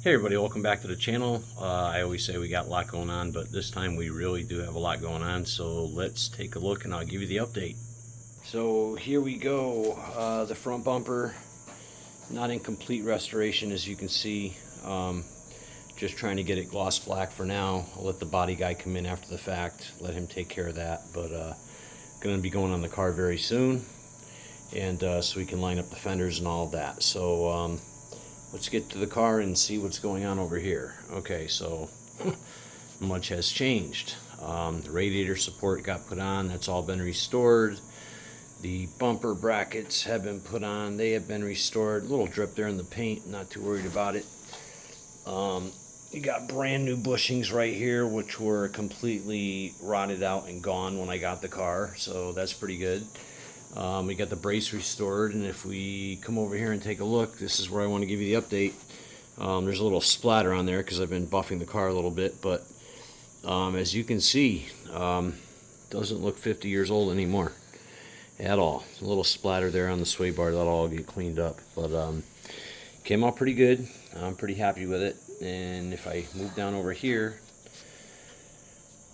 Hey everybody, welcome back to the channel. I always say we got a lot going on, but this time we really do have a lot going on, so let's take a look and I'll give you the update. So here we go, the front bumper, not in complete restoration as you can see. Just trying to get it gloss black for now. I'll let the body guy come in after the fact, let him take care of that, but going to be going on the car very soon, and so we can line up the fenders and all of that. So let's get to the car and see what's going on over here. Okay, so much has changed. The radiator support got put on, that's all been restored. The bumper brackets have been put on, they have been restored. A little drip there in the paint, not too worried about it. You got brand new bushings right here, which were completely rotted out and gone when I got the car, so that's pretty good. We got the brace restored, and if we come over here and take a look, this is where I want to give you the update. There's a little splatter on there because I've been buffing the car a little bit, but as you can see, doesn't look 50 years old anymore at all. A little splatter there on the sway bar, that'll all get cleaned up, but came out pretty good. I'm pretty happy with it. And if I move down over here,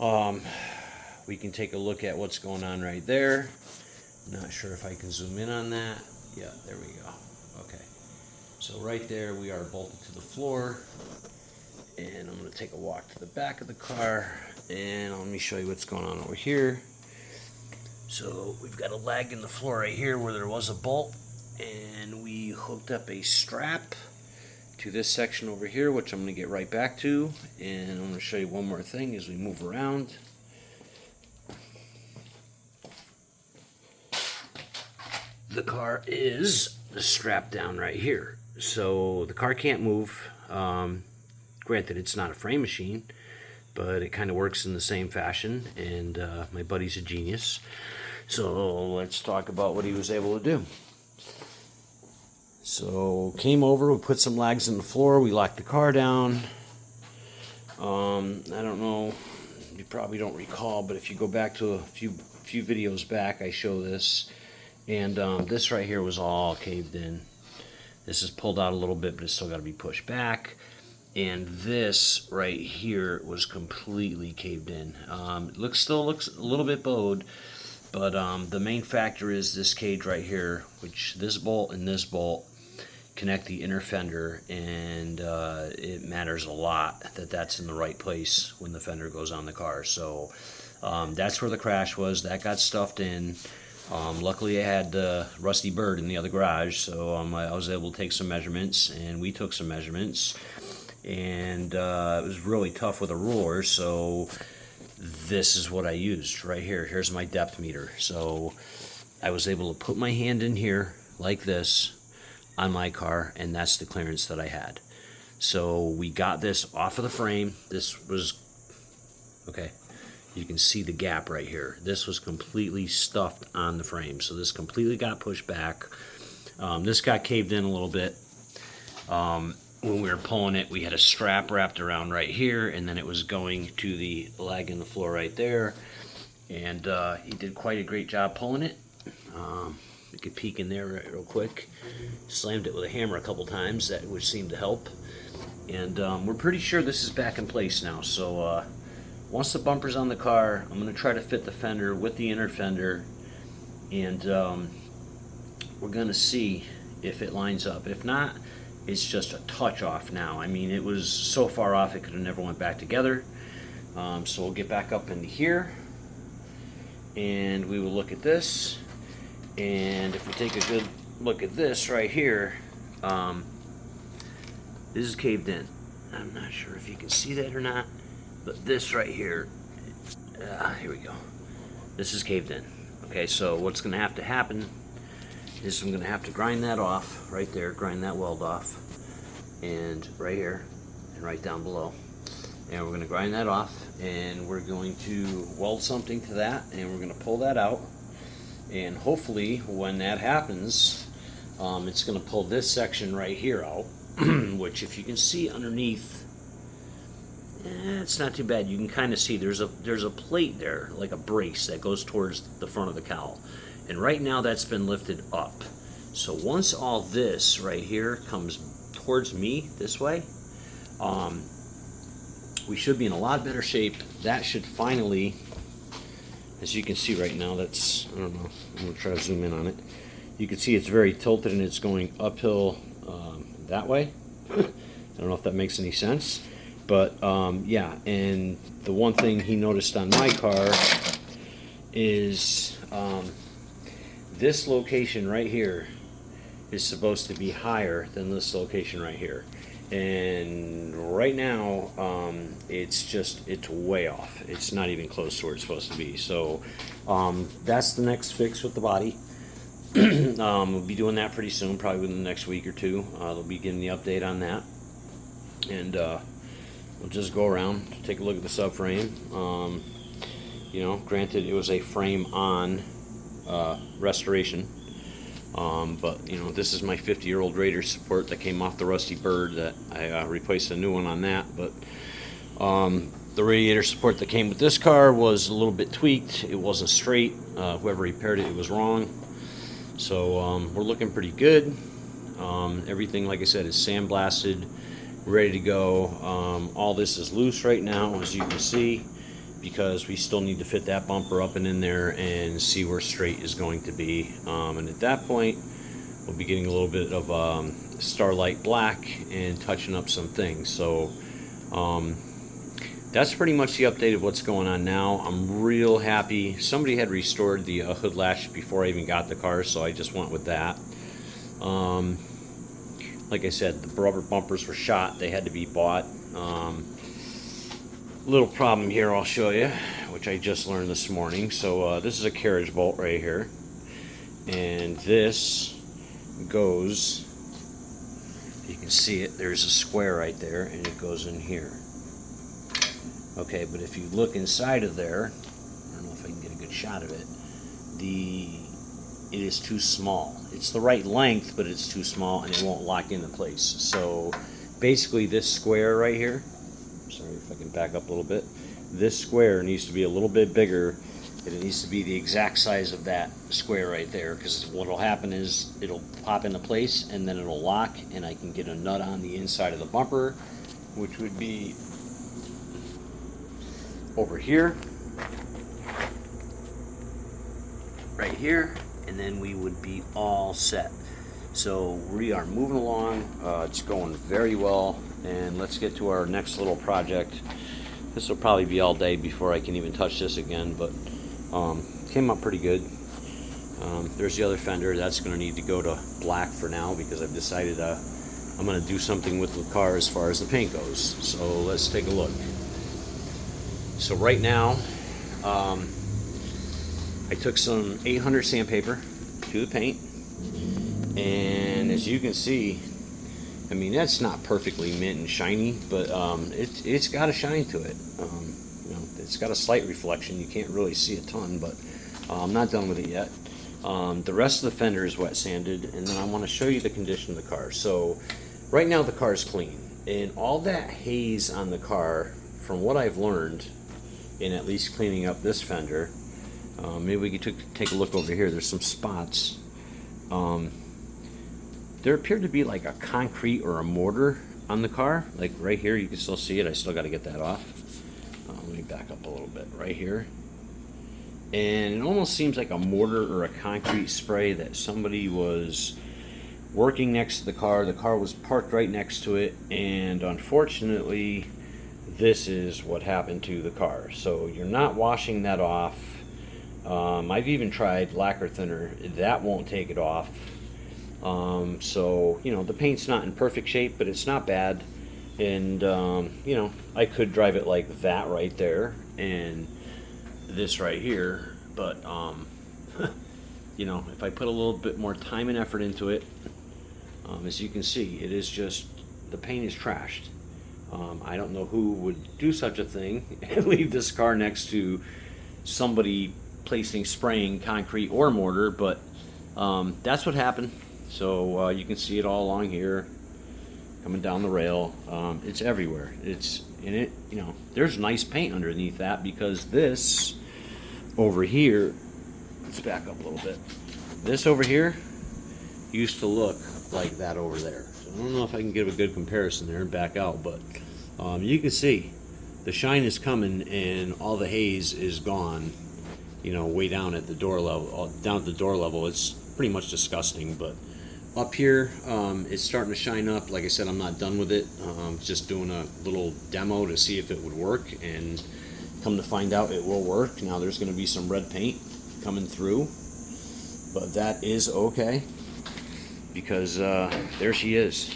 we can take a look at what's going on right there. Not sure if I can zoom in on that. Yeah, there we go. Okay. So right there we are bolted to the floor. And I'm going to take a walk to the back of the car. And let me show you what's going on over here. So we've got a lag in the floor right here where there was a bolt. And we hooked up a strap to this section over here, which I'm going to get right back to. And I'm going to show you one more thing as we move around. The car is strapped down right here, so the car can't move. Granted, it's not a frame machine, but it kind of works in the same fashion, and my buddy's a genius. So let's talk about what he was able to do. So came over, we put some lags in the floor, we locked the car down. I don't know, you probably don't recall, but if you go back to a few videos back, I show this. And this right here was all caved in. This is pulled out a little bit, but it's still got to be pushed back. And this right here was completely caved in. It still looks a little bit bowed, but the main factor is this cage right here, which this bolt and this bolt connect the inner fender, and it matters a lot that that's in the right place when the fender goes on the car. So that's where the crash was. That got stuffed in. Luckily I had the Rusty Bird in the other garage, so I was able to take some measurements, and we took some measurements, and it was really tough with a ruler, so this is what I used right here. Here's my depth meter. So I was able to put my hand in here like this on my car, and that's the clearance that I had. So we got this off of the frame. This was okay. You can see the gap right here. This was completely stuffed on the frame, so this completely got pushed back. This got caved in a little bit. When we were pulling it, we had a strap wrapped around right here, and then it was going to the lag in the floor right there. And he did quite a great job pulling it. You could peek in there real quick. Slammed it with a hammer a couple times, that would seem to help. And we're pretty sure this is back in place now. So once the bumper's on the car, I'm going to try to fit the fender with the inner fender, and we're going to see if it lines up. If not, it's just a touch off now. I mean, it was so far off it could have never went back together. So we'll get back up into here, and we will look at this. And if we take a good look at this right here, this is caved in. I'm not sure if you can see that or not. But this right here, here we go. This is caved in. Okay, so what's going to have to happen is I'm going to have to grind that off right there, grind that weld off, and right here, and right down below. And we're going to grind that off, and we're going to weld something to that, and we're going to pull that out. And hopefully, when that happens, it's going to pull this section right here out, which if you can see underneath, it's not too bad. You can kind of see there's a plate there, like a brace that goes towards the front of the cowl, and right now that's been lifted up. So once all this right here comes towards me this way, we should be in a lot better shape. That should finally, as you can see right now, that's, I don't know, I'm going to try to zoom in on it. You can see it's very tilted and it's going uphill that way. I don't know if that makes any sense. But yeah, and the one thing he noticed on my car is this location right here is supposed to be higher than this location right here. And right now, it's way off. It's not even close to where it's supposed to be. So that's the next fix with the body. We'll be doing that pretty soon, probably within the next week or two. They'll be getting the update on that. And we'll just go around, take a look at the subframe. You know, granted, it was a frame on restoration. But you know, this is my 50-year-old Raider support that came off the Rusty Bird that I replaced a new one on that. But the radiator support that came with this car was a little bit tweaked. It wasn't straight. Whoever repaired it, it was wrong. So we're looking pretty good. Everything, like I said, is sandblasted, ready to go. All this is loose right now, as you can see, because we still need to fit that bumper up and in there and see where straight is going to be. And at that point, we'll be getting a little bit of Starlight Black and touching up some things. So that's pretty much the update of what's going on now. I'm real happy. Somebody had restored the hood latch before I even got the car, so I just went with that. Like I said, the rubber bumpers were shot. They had to be bought. Little problem here I'll show you, which I just learned this morning. So this is a carriage bolt right here, and this goes, you can see it, there's a square right there, and it goes in here. Okay, but if you look inside of there, I don't know if I can get a good shot of it, it is too small. It's the right length, but it's too small and it won't lock into place. So basically this square right here, sorry if I can back up a little bit, this square needs to be a little bit bigger, and it needs to be the exact size of that square right there, because what will happen is it'll pop into place and then it'll lock, and I can get a nut on the inside of the bumper, which would be over here, right here, and then we would be all set. So we are moving along. It's going very well, and let's get to our next little project. This will probably be all day before I can even touch this again, but came up pretty good. There's the other fender. That's going to need to go to black for now, because I've decided I'm going to do something with the car as far as the paint goes. So let's take a look. So right now, I took some 800 sandpaper to the paint, and as you can see, I mean, that's not perfectly mint and shiny, but it's got a shine to it. You know, it's got a slight reflection. You can't really see a ton, but I'm not done with it yet. The rest of the fender is wet sanded, and then I want to show you the condition of the car. So right now the car is clean, and all that haze on the car, from what I've learned in at least cleaning up this fender, maybe we could take a look over here. There's some spots. There appeared to be like a concrete or a mortar on the car. Like right here, you can still see it. I still got to get that off. Let me back up a little bit right here. And it almost seems like a mortar or a concrete spray that somebody was working next to the car. The car was parked right next to it, and unfortunately, this is what happened to the car. So you're not washing that off. I've even tried lacquer thinner. That won't take it off. So, you know, the paint's not in perfect shape, but it's not bad. And, you know, I could drive it like that right there and this right here. But, you know, if I put a little bit more time and effort into it, as you can see, it is just, the paint is trashed. I don't know who would do such a thing and leave this car next to somebody spraying concrete or mortar, but that's what happened. So you can see it all along here, coming down the rail. It's everywhere. It's in it. You know, there's nice paint underneath that, because this over here, let's back up a little bit. This over here used to look like that over there. So I don't know if I can give a good comparison there and back out, but You can see the shine is coming and all the haze is gone, you know, way down at the door level. Down at the door level, it's pretty much disgusting, but up here, it's starting to shine up. Like I said, I'm not done with it. Just doing a little demo to see if it would work, and come to find out it will work. Now there's going to be some red paint coming through, but that is okay, because there she is.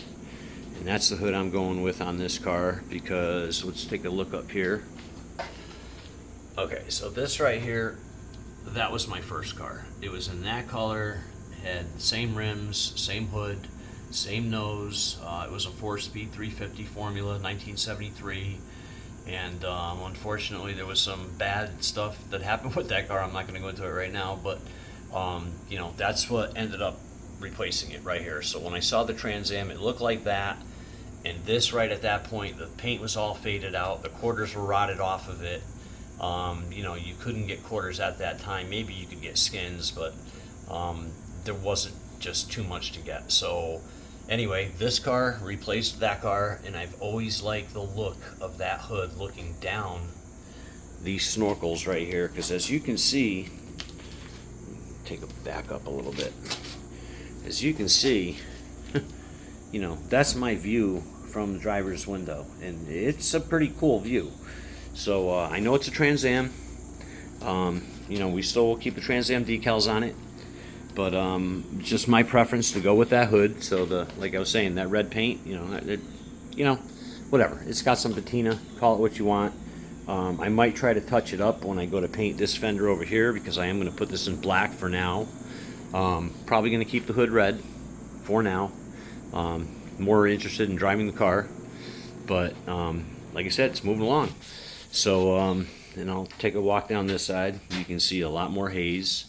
And that's the hood I'm going with on this car, because let's take a look up here. Okay, so this right here, that was my first car. It was in that color, had same rims, same hood, same nose. It was a 4-speed 350 Formula, 1973. And unfortunately, there was some bad stuff that happened with that car. I'm not going to go into it right now, but you know, that's what ended up replacing it right here. So when I saw the Trans Am, it looked like that. And this right at that point, the paint was all faded out. The quarters were rotted off of it. You know, you couldn't get quarters at that time. Maybe you could get skins, but there wasn't just too much to get. So anyway, this car replaced that car, and I've always liked the look of that hood looking down these snorkels right here, because as you can see, take a back up a little bit. As you can see, you know, that's my view from the driver's window, and it's a pretty cool view. So I know it's a Trans Am. You know, we still will keep the Trans Am decals on it, but just my preference to go with that hood. So like I was saying, that red paint, you know, whatever. It's got some patina. Call it what you want. I might try to touch it up when I go to paint this fender over here, because I am going to put this in black for now. Probably going to keep the hood red for now. More interested in driving the car, but like I said, it's moving along. So and I'll take a walk down this side. You can see a lot more haze.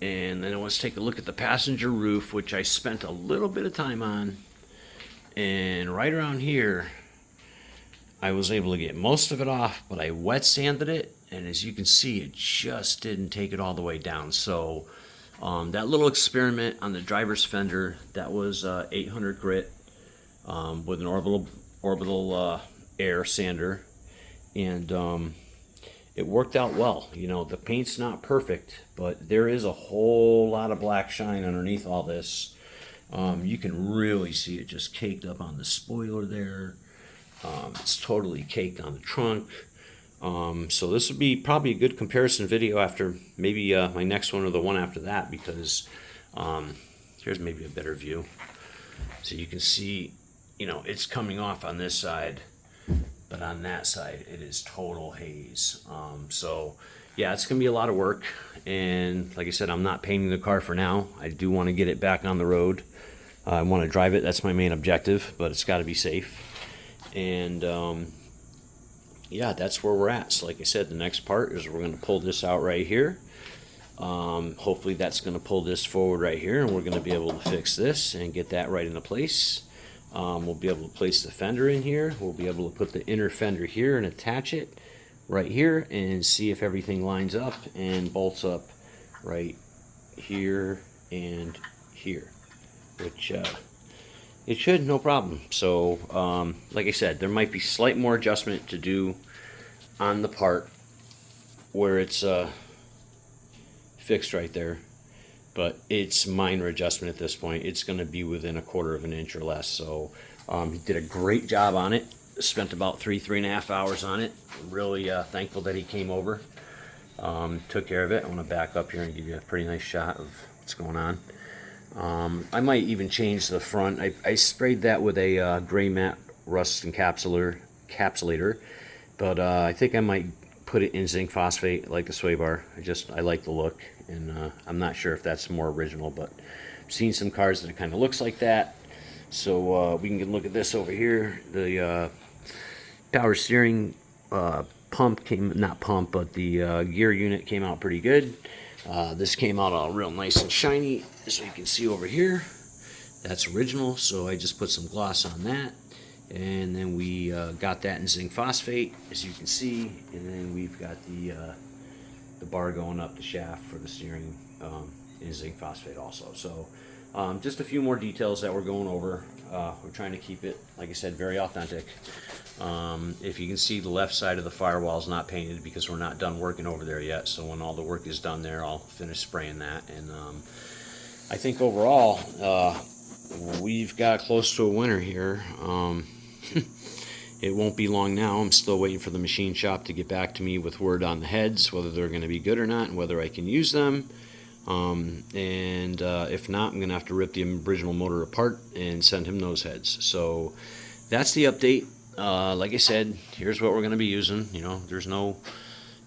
And then let's take a look at the passenger roof, which I spent a little bit of time on. And right around here, I was able to get most of it off, but I wet sanded it, and as you can see, it just didn't take it all the way down. So that little experiment on the driver's fender, that was 800 grit with an orbital air sander, and it worked out well. You know, the paint's not perfect, but there is a whole lot of black shine underneath all this. You can really see it just caked up on the spoiler there. It's totally caked on the trunk. So this would be probably a good comparison video after maybe my next one or the one after that, because here's maybe a better view. So you can see, you know, it's coming off on this side, but on that side it is total haze. So yeah, it's gonna be a lot of work, and like I said, I'm not painting the car for now. I do want to get it back on the road. I want to drive it. That's my main objective, but it's got to be safe. And yeah, that's where we're at. So like I said, the next part is we're going to pull this out right here. Hopefully that's going to pull this forward right here, and we're going to be able to fix this and get that right into place. We'll be able to place the fender in here. We'll be able to put the inner fender here and attach it right here and see if everything lines up and bolts up right here and here, which it should, no problem. So like I said, there might be slight more adjustment to do on the part where it's fixed right there, but it's minor adjustment at this point. It's going to be within 1/4 of an inch or less. So he did a great job on it. Spent about 3.5 hours on it. Really thankful that he came over, took care of it. I want to back up here and give you a pretty nice shot of what's going on. I might even change the front. I sprayed that with a gray matte rust encapsulator, but I think I might put it in zinc phosphate like the sway bar. I like the look, and I'm not sure if that's more original, but I've seen some cars that it kind of looks like that. So we can get a look at this over here. The power steering pump came, not pump, but the gear unit came out pretty good. This came out all real nice and shiny, as you can see over here. That's original, so I just put some gloss on that, and then we got that in zinc phosphate, as you can see, and then we've got the bar going up the shaft for the steering in zinc phosphate also. So just a few more details that we're going over. We're trying to keep it, like I said, very authentic. If you can see, the left side of the firewall is not painted because we're not done working over there yet. So when all the work is done there, I'll finish spraying that. And I think overall, we've got close to a winner here. It won't be long now. I'm still waiting for the machine shop to get back to me with word on the heads, whether they're going to be good or not, and whether I can use them. If not, I'm going to have to rip the original motor apart and send him those heads. So that's the update. Like I said, here's what we're going to be using. You know, there's no,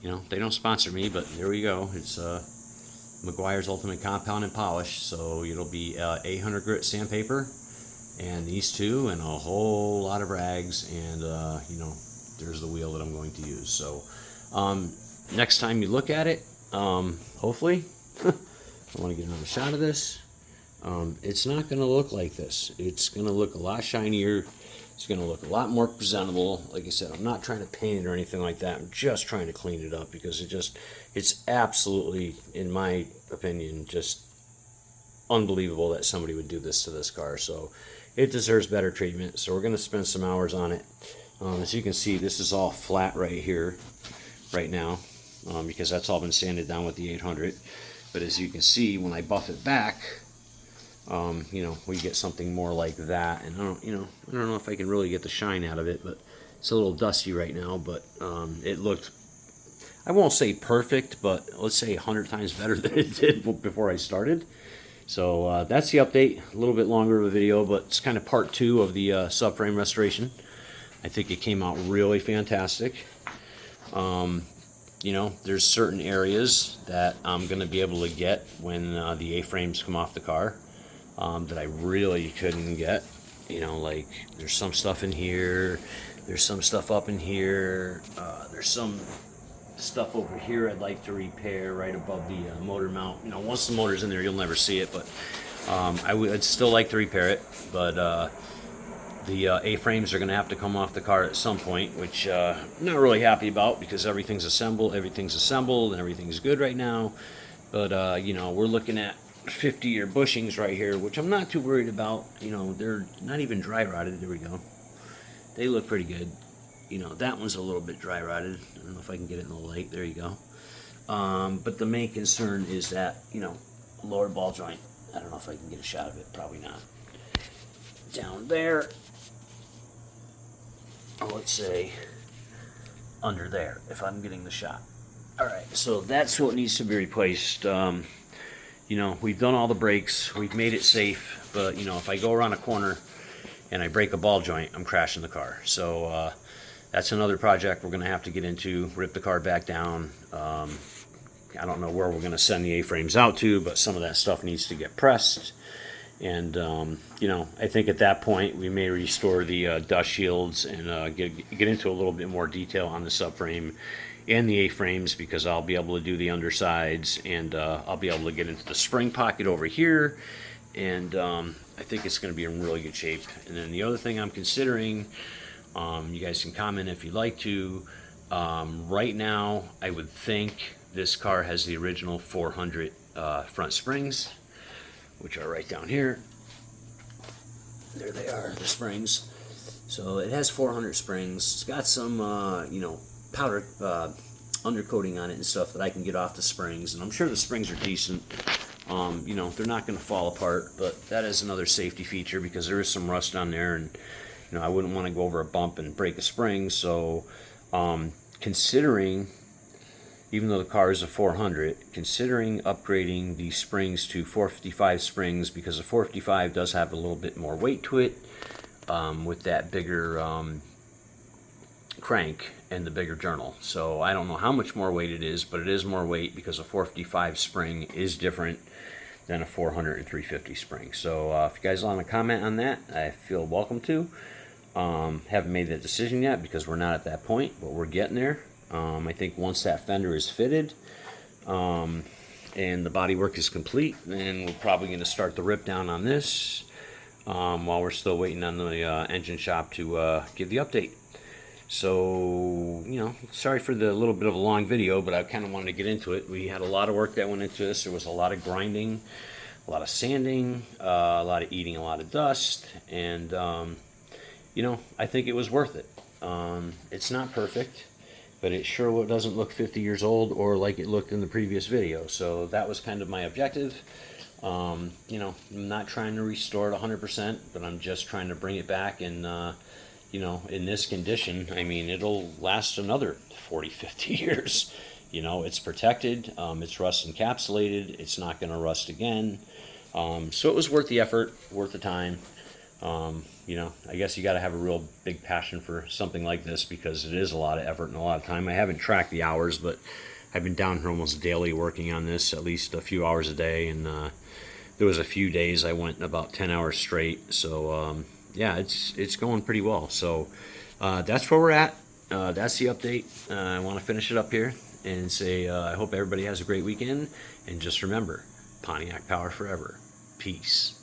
you know, they don't sponsor me, but there we go. It's Meguiar's Ultimate Compound and Polish. So it'll be 800 grit sandpaper, and these two, and a whole lot of rags, and you know, there's the wheel that I'm going to use. So next time you look at it, hopefully, I want to get another shot of this. It's not going to look like this. It's going to look a lot shinier. It's going to look a lot more presentable. Like I said, I'm not trying to paint it or anything like that. I'm just trying to clean it up because it's absolutely, in my opinion, just unbelievable that somebody would do this to this car. So it deserves better treatment. So we're going to spend some hours on it. As you can see, this is all flat right here, right now, because that's all been sanded down with the 800. But as you can see, when I buff it back, you know, we get something more like that. And I don't know if I can really get the shine out of it, but it's a little dusty right now. But it looked, I won't say perfect, but let's say 100 times better than it did before I started. So that's the update. A little bit longer of a video, but it's kind of part 2 of the subframe restoration. I think it came out really fantastic. You know, there's certain areas that I'm going to be able to get when the A-frames come off the car that I really couldn't get. You know, like there's some stuff in here, there's some stuff up in here, there's some stuff over here I'd like to repair right above the motor mount. You know, once the motor's in there, you'll never see it, but I'd still like to repair it. But the A-frames are going to have to come off the car at some point, which I'm not really happy about because everything's assembled, and everything's good right now. But, you know, we're looking at 50-year bushings right here, which I'm not too worried about. You know, they're not even dry rotted. There we go. They look pretty good. You know, that one's a little bit dry rotted. I don't know if I can get it in the light. There you go. But the main concern is that, you know, lower ball joint. I don't know if I can get a shot of it. Probably not. Down there. Or let's say under there, if I'm getting the shot. Alright, so that's what needs to be replaced. You know, we've done all the brakes, we've made it safe, but you know, if I go around a corner and I break a ball joint, I'm crashing the car. So that's another project we're going to have to get into, rip the car back down. I don't know where we're going to send the A-frames out to, but some of that stuff needs to get pressed. And, you know, I think at that point we may restore the dust shields and get into a little bit more detail on the subframe and the A-frames, because I'll be able to do the undersides, and I'll be able to get into the spring pocket over here. And I think it's going to be in really good shape. And then the other thing I'm considering, you guys can comment if you'd like to. Right now, I would think this car has the original 400 front springs, which are right down here. There they are, the springs. So it has 400 springs. It's got some, you know, powder undercoating on it and stuff that I can get off the springs, and I'm sure the springs are decent. You know, they're not going to fall apart, but that is another safety feature because there is some rust on there, and you know, I wouldn't want to go over a bump and break a spring. So considering, even though the car is a 400, considering upgrading the springs to 455 springs, because the 455 does have a little bit more weight to it with that bigger crank and the bigger journal. So I don't know how much more weight it is, but it is more weight because a 455 spring is different than a 400 and 350 spring. So if you guys want to comment on that, I feel welcome to. Haven't made that decision yet because we're not at that point, but we're getting there. I think once that fender is fitted and the bodywork is complete, then we're probably going to start the rip down on this while we're still waiting on the engine shop to give the update. So, you know, sorry for the little bit of a long video, but I kind of wanted to get into it. We had a lot of work that went into this. There was a lot of grinding, a lot of sanding, a lot of eating a lot of dust, and, you know, I think it was worth it. It's not perfect, but it sure doesn't look 50 years old or like it looked in the previous video. So that was kind of my objective. You know, I'm not trying to restore it 100%, but I'm just trying to bring it back. And, you know, in this condition, I mean, it'll last another 40, 50 years. You know, it's protected, it's rust encapsulated, it's not going to rust again. So it was worth the effort, worth the time. You know, I guess you got to have a real big passion for something like this, because it is a lot of effort and a lot of time. I haven't tracked the hours, but I've been down here almost daily working on this, at least a few hours a day. And there was a few days I went about 10 hours straight. So yeah, it's going pretty well. So that's where we're at. That's the update. I want to finish it up here and say I hope everybody has a great weekend. And just remember, Pontiac Power forever. Peace.